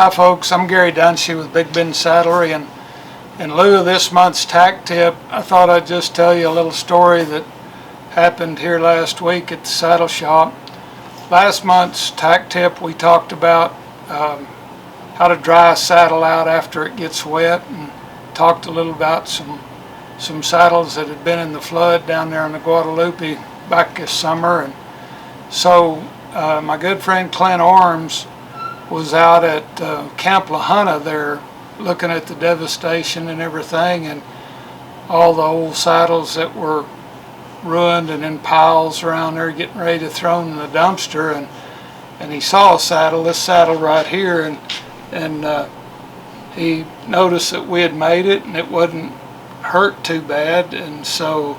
Hi folks, I'm Gary Dunshee with Big Ben Saddlery, and in lieu of this month's Tack Tip, I thought I'd just tell you a little story that happened here last week at the saddle shop. Last month's Tack Tip we talked about how to dry a saddle out after it gets wet, and talked a little about some saddles that had been in the flood down there in the Guadalupe back this summer. And so my good friend Clint Orms was out at Camp La Junta there looking at the devastation and everything, and all the old saddles that were ruined and in piles around there getting ready to throw in the dumpster, and he saw a saddle, this saddle right here, and he noticed that we had made it and it wasn't hurt too bad, and so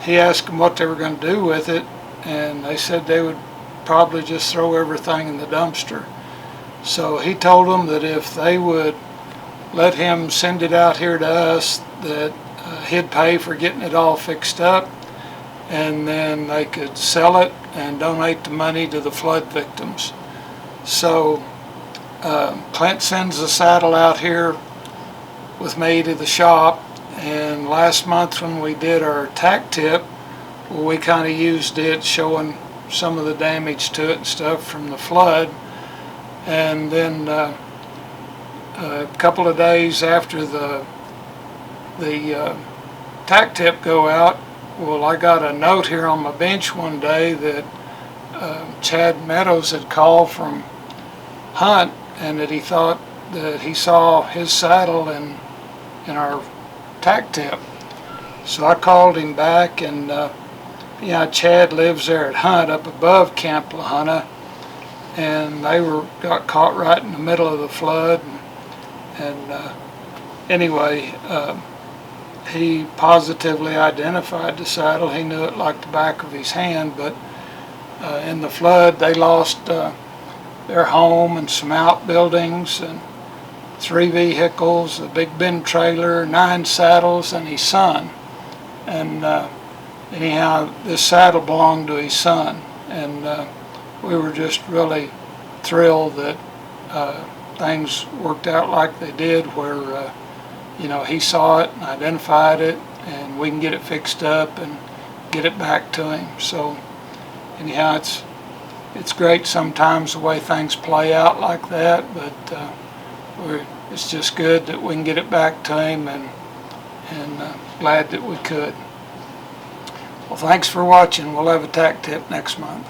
he asked them what they were going to do with it, and they said they would probably just throw everything in the dumpster. So he told them that if they would let him send it out here to us, that he'd pay for getting it all fixed up, and then they could sell it and donate the money to the flood victims. So Clint sends the saddle out here with me to the shop, and last month when we did our Tack Tip, well, we kind of used it showing some of the damage to it and stuff from the flood. And then a couple of days after the Tack Tip go out, well, I got a note here on my bench one day that Chad Meadows had called from Hunt, and that he thought that he saw his saddle in our Tack Tip. So I called him back, and Chad lives there at Hunt up above Camp La Junta, and they got caught right in the middle of the flood, and anyway, he positively identified the saddle. He knew it like the back of his hand, but in the flood they lost their home and some outbuildings and 3 vehicles, a Big Ben trailer, 9 saddles, and his son. And anyhow, this saddle belonged to his son, and we were just really thrilled that things worked out like they did, where he saw it and identified it, and we can get it fixed up and get it back to him. So anyhow, it's great sometimes the way things play out like that, but it's just good that we can get it back to him, and glad that we could. Well, thanks for watching. We'll have a Tack Tip next month.